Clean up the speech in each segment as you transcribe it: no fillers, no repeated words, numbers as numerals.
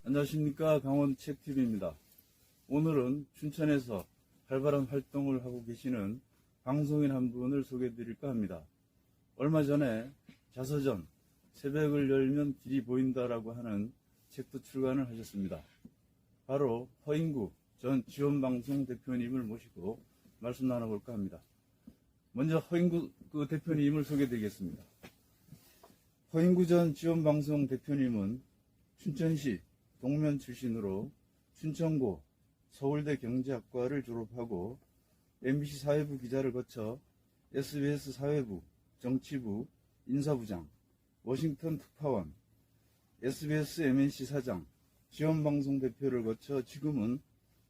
안녕하십니까. 강원책TV입니다. 오늘은 춘천에서 활발한 활동을 하고 계시는 방송인 한 분을 소개해 드릴까 합니다. 얼마 전에 자서전 새벽을 열면 길이 보인다라고 하는 책도 출간을 하셨습니다. 바로 허인구 전 지원방송 대표님을 모시고 말씀 나눠볼까 합니다. 먼저 허인구 대표님을 소개해 드리겠습니다. 허인구 전 지원방송 대표님은 춘천시 동면 출신으로 춘천고 서울대 경제학과를 졸업하고 MBC 사회부 기자를 거쳐 SBS 사회부, 정치부, 인사부장, 워싱턴 특파원, SBS MNC 사장, 지원방송 대표를 거쳐 지금은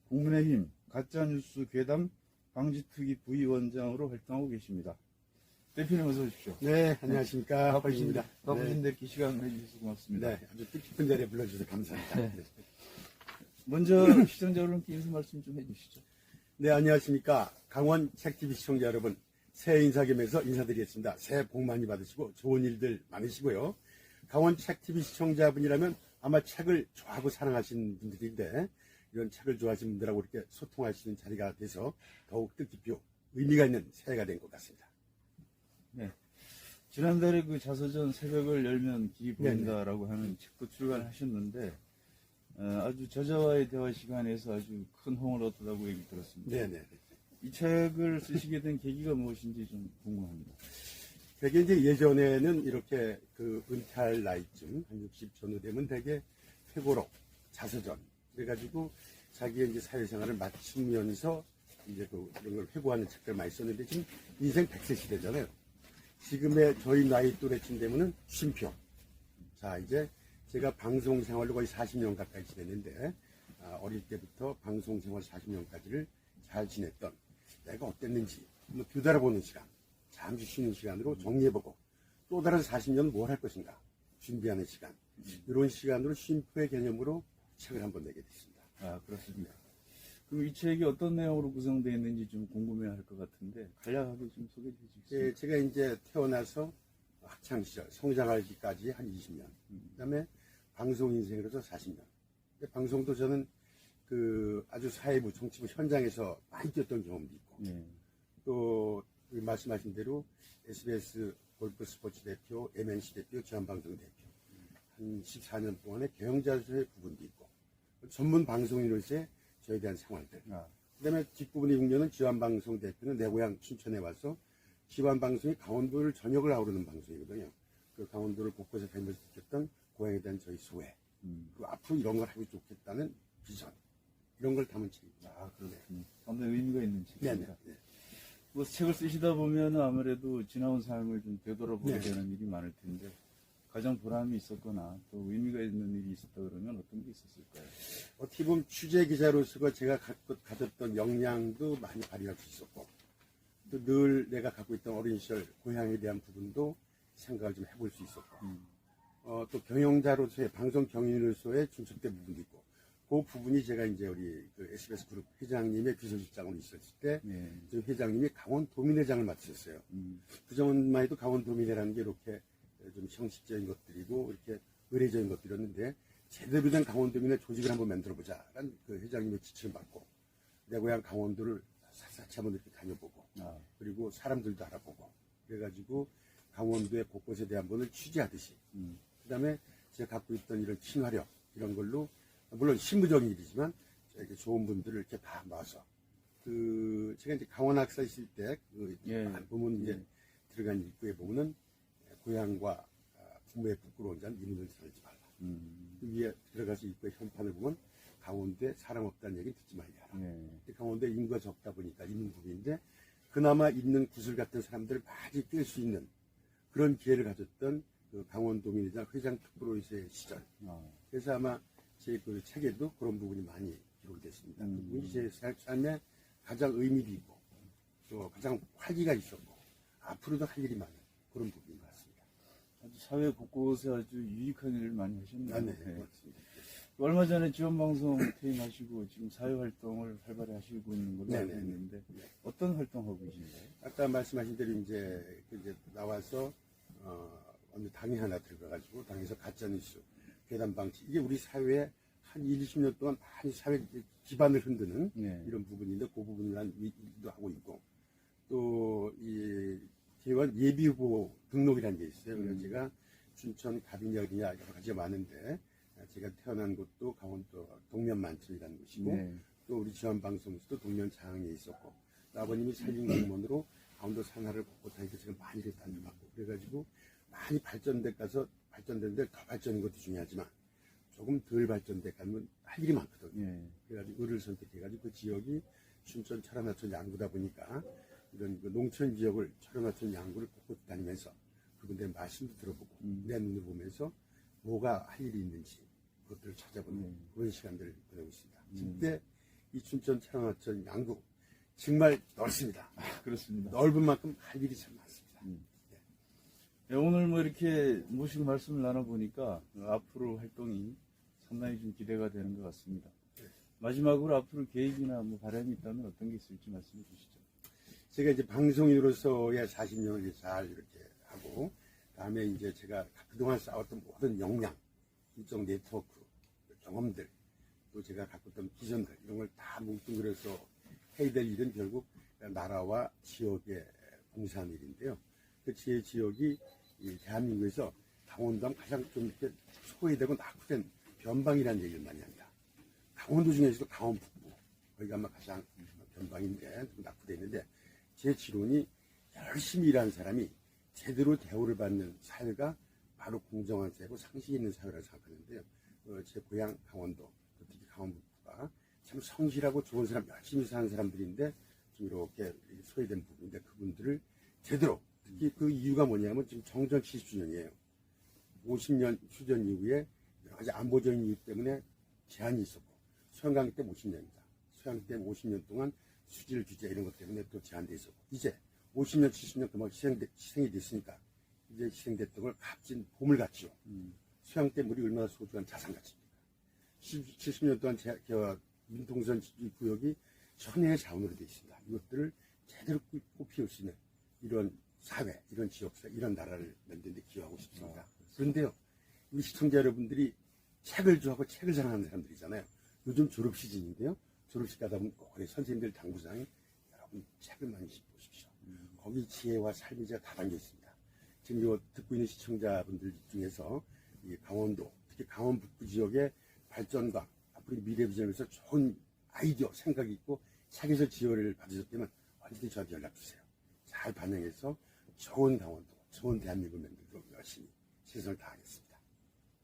국민의힘 가짜뉴스 괴담 방지특위 부위원장으로 활동하고 계십니다. 대표님 어서 오십시오. 네, 안녕하십니까. 허인구입니다. 바쁘신데 이렇게 시간 내주셔서 고맙습니다. 네, 아주 뜻깊은 자리에 불러주셔서 감사합니다. 네. 먼저 시청자 여러분께 인사 말씀 좀 해주시죠. 네, 안녕하십니까. 강원 책TV 시청자 여러분, 새해 인사 겸해서 인사드리겠습니다. 새해 복 많이 받으시고 좋은 일들 많으시고요. 강원 책TV 시청자분이라면 아마 책을 좋아하고 사랑하시는 분들인데 이런 책을 좋아하시는 분들하고 이렇게 소통할 수 있는 자리가 돼서 더욱 뜻깊고 의미가 있는 새해가 된 것 같습니다. 네. 지난달에 그 자서전 새벽을 열면 길이 보인다라고 하는 책도 출간하셨는데 아주 저자와의 대화 시간에서 아주 큰 호응을 얻었다고 얘기 들었습니다. 네네. 이 책을 쓰시게 된 계기가 무엇인지 좀 궁금합니다. 되게 이제 예전에는 이렇게 그 은퇴할 나이쯤 한 60 전후 되면 되게 회고록, 자서전 그래가지고 자기의 이제 사회생활을 마치면서 이제 이런 걸 회고하는 책들 많이 썼는데 지금 인생 100세 시대잖아요. 지금의 저희 나이 또래쯤 되면은 쉼표. 자, 이제 제가 방송 생활로 거의 40년 가까이 지냈는데, 어릴 때부터 방송 생활 40년까지를 잘 지냈던 내가 어땠는지 한번 뒤돌아보는 시간, 잠시 쉬는 시간으로 정리해보고 또 다른 40년 뭘 할 것인가 준비하는 시간, 이런 시간으로 쉼표의 개념으로 책을 한번 내게 됐습니다. 아, 그렇습니다. 그럼 이 책이 어떤 내용으로 구성되어 있는지 좀 궁금해할 것 같은데 간략하게 좀 소개해 주시겠어요? 네, 제가 이제 태어나서 학창시절, 성장하기까지 한 20년, 그 다음에 방송 인생으로서 40년. 방송도 저는 아주 사회부, 정치부 현장에서 많이 뛰었던 경험도 있고, 네. 또 말씀하신 대로 SBS 골프 스포츠 대표, MNC 대표, 지원방송 대표, 한 14년 동안의 경영자로서의 부분도 있고, 전문 방송인으로서의 저에 대한 생활들. 그 다음에 뒷부분의 6년은 지원방송 대표는 내 고향 춘천에 와서 지원방송이 강원도를 전역을 아우르는 방송이거든요. 그 강원도를 곳곳에 다니면서 느꼈던 고향에 대한 저희 소회. 그리고 앞으로 이런 걸 하고 좋겠다는 비전. 이런 걸 담은 책입니다. 아, 그렇군요. 상당히 의미가 있는 책입니다. 네. 뭐 책을 쓰시다 보면 아무래도 지나온 삶을 좀 되돌아보게 네. 되는 일이 많을 텐데 가장 보람이 있었거나 또 의미가 있는 일이 있었다 그러면 어떤 게 있었을까요? 어떻게 보면 취재 기자로서 제가 가졌던 역량도 많이 발휘할 수 있었고, 또 늘 내가 갖고 있던 어린 시절 고향에 대한 부분도 생각을 좀 해볼 수 있었고, 또 경영자로서의 방송 경영인으로서의 중첩된 부분도 있고, 그 부분이 제가 이제 우리 SBS 그룹 회장님의 비서실장으로 있었을 때, 저 회장님이 강원도민회장을 맡으셨어요. 그전만 해도 강원도민회라는 게 이렇게 좀 형식적인 것들이고 이렇게 의례적인 것들이었는데 제대로 된 강원도민의 조직을 한번 만들어보자라는 그 회장님의 지침을 받고 내 고향 강원도를 샅샅이 한번 이렇게 다녀보고 그리고 사람들도 알아보고 그래가지고 강원도의 곳곳에 대한 분을 취재하듯이 그 다음에 제가 갖고 있던 이런 친화력 이런 걸로 물론 실무적인 일이지만 이렇게 좋은 분들을 이렇게 다 모아서 제가 이제 강원 학사 있을 때 보면 이제 들어간 입구에 보면은 고향과 부모의 부끄러운 자는 이문을 살지 말라. 그 위에 들어가서 입구에 현판을 보면 강원도에 사람 없다는 얘기 듣지 말라. 강원도에 인구가 적다 보니까 있는 부분인데 그나마 있는 구슬 같은 사람들을 많이 뛸 수 있는 그런 기회를 가졌던 그 강원도민회장 회장 특보로서의 시절. 그래서 아마 제 그 책에도 그런 부분이 많이 기록이 됐습니다. 그 부분이 제 삶에 가장 의미도 있고 또 가장 활기가 있었고 앞으로도 할 일이 많은 그런 부분인 것 같습니다. 아주 사회 곳곳에 아주 유익한 일을 많이 하셨네요. 네, 고맙습니다. 얼마 전에 지원방송 퇴임하시고 지금 사회활동을 활발히 하시고 있는 걸로 알고 있는데 어떤 활동하고 계신가요? 아까 말씀하신 대로 이제 나와서 어느 당이 하나 들어가가지고 당에서 가짜뉴스 괴담 방지 이게 우리 사회의 한 20년 동안 많이 사회 기반을 흔드는 네. 이런 부분인데 그 부분을 일도 하고 있고 또 이 개원 예비 후보 등록이라는 게 있어요. 그래서 제가 춘천 가빈이 어디냐 여러 가지가 많은데 제가 태어난 곳도 강원도 동면만천이라는 곳이고 네. 또 우리 지원방송에서도 동면장항에 있었고 또 아버님이 산림공무원으로 강원도 산하를 걷고 다니면서 제가 많이 다녀봤고 그래가지고 많이 발전됐는데 더 발전인 것도 중요하지만 조금 덜 발전돼 가면 할 일이 많거든요. 네. 그래가지고 을을 선택해가지고 그 지역이 춘천 철원하천 양구다 보니까 이런 그 농촌 지역을 철원하천 양구를 곳곳 다니면서 그분들 말씀도 들어보고 내 눈으로 보면서 뭐가 할 일이 있는지 그것들을 찾아보는 그런 시간들을 보내고 있습니다. 그때 이 춘천 철원하천 양구 정말 넓습니다. 그렇습니다. 넓은 만큼 할 일이 참 많습니다. 네, 오늘 뭐 이렇게 모시고 말씀을 나눠보니까 앞으로 활동이 상당히 좀 기대가 되는 것 같습니다. 마지막으로 앞으로 계획이나 뭐 바람이 있다면 어떤 게 있을지 말씀해 주시죠. 제가 이제 방송인으로서의 40년을 잘 이렇게 하고, 다음에 이제 제가 그동안 쌓았던 모든 역량, 일정 네트워크, 경험들, 또 제가 갖고 있던 비전들, 이런 걸 다 뭉뚱그려서 해야 될 일은 결국 나라와 지역에 봉사하는 일인데요. 그 제 지역이 이 대한민국에서 강원도 하면 가장 좀 이렇게 소외되고 낙후된 변방이라는 얘기를 많이 합니다. 강원도 중에서도 강원 북부, 거기가 아마 가장 변방인데, 좀 낙후되어 있는데, 제 지론이 열심히 일하는 사람이 제대로 대우를 받는 사회가 바로 공정한 사회고 상식 있는 사회라고 생각하는데요. 제 고향 강원도, 특히 강원 북부가 참 성실하고 좋은 사람, 열심히 사는 사람들인데 좀 이렇게 소외된 부분인데 그분들을 제대로, 특히 그 이유가 뭐냐면 지금 정전 70주년이에요. 50년 휴전 이후에 여러 가지 안보적인 이유 때문에 제한이 있었고, 소양강기 때 50년입니다. 소양기 때 50년 동안 수질 규제 이런 것 때문에 또 제한돼 있었고, 이제 50년, 70년 그만 희생이 됐으니까 이제 희생됐던 걸 값진 보물같이요. 소양 때 물이 얼마나 소중한 자산가치입니까? 70년 동안 민통선 구역이 천혜의 자원으로 되어 있습니다. 이것들을 제대로 꽃피울 수 있는 이런 사회, 이런 지역사, 이런 나라를 만드는 데 기여하고 싶습니다. 그런데요, 우리 시청자 여러분들이 책을 좋아하고 책을 사랑하는 사람들이잖아요. 요즘 졸업 시즌인데요. 졸업식 가다 보면 꼭 우리 선생님들 당구장에 여러분 책을 많이 보십시오. 거기 지혜와 삶이 다 담겨 있습니다. 지금 요 듣고 있는 시청자분들 중에서 이 강원도, 특히 강원 북부 지역의 발전과 앞으로 미래 비전에서 좋은 아이디어, 생각이 있고 책에서 지원을 받으셨다면 언제든지 저한테 연락 주세요. 잘 반영해서 좋은 강원도, 좋은 대한민국 만들도록 열심히 최선을 다하겠습니다.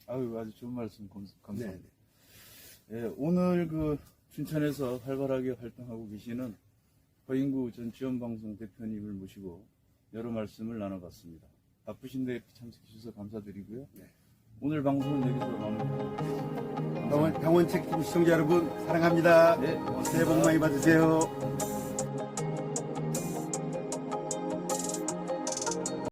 아유, 아주 좋은 말씀 감사합니다. 네네. 예, 오늘 그 춘천에서 활발하게 활동하고 계시는 허인구 전 지원방송 대표님을 모시고 여러 말씀을 나눠봤습니다. 바쁘신데 이렇게 참석해 주셔서 감사드리고요. 네. 오늘 방송은 여기서 마무리하겠습니다. 강원책TV 시청자 여러분 사랑합니다. 네, 고맙습니다. 새해 복 많이 받으세요.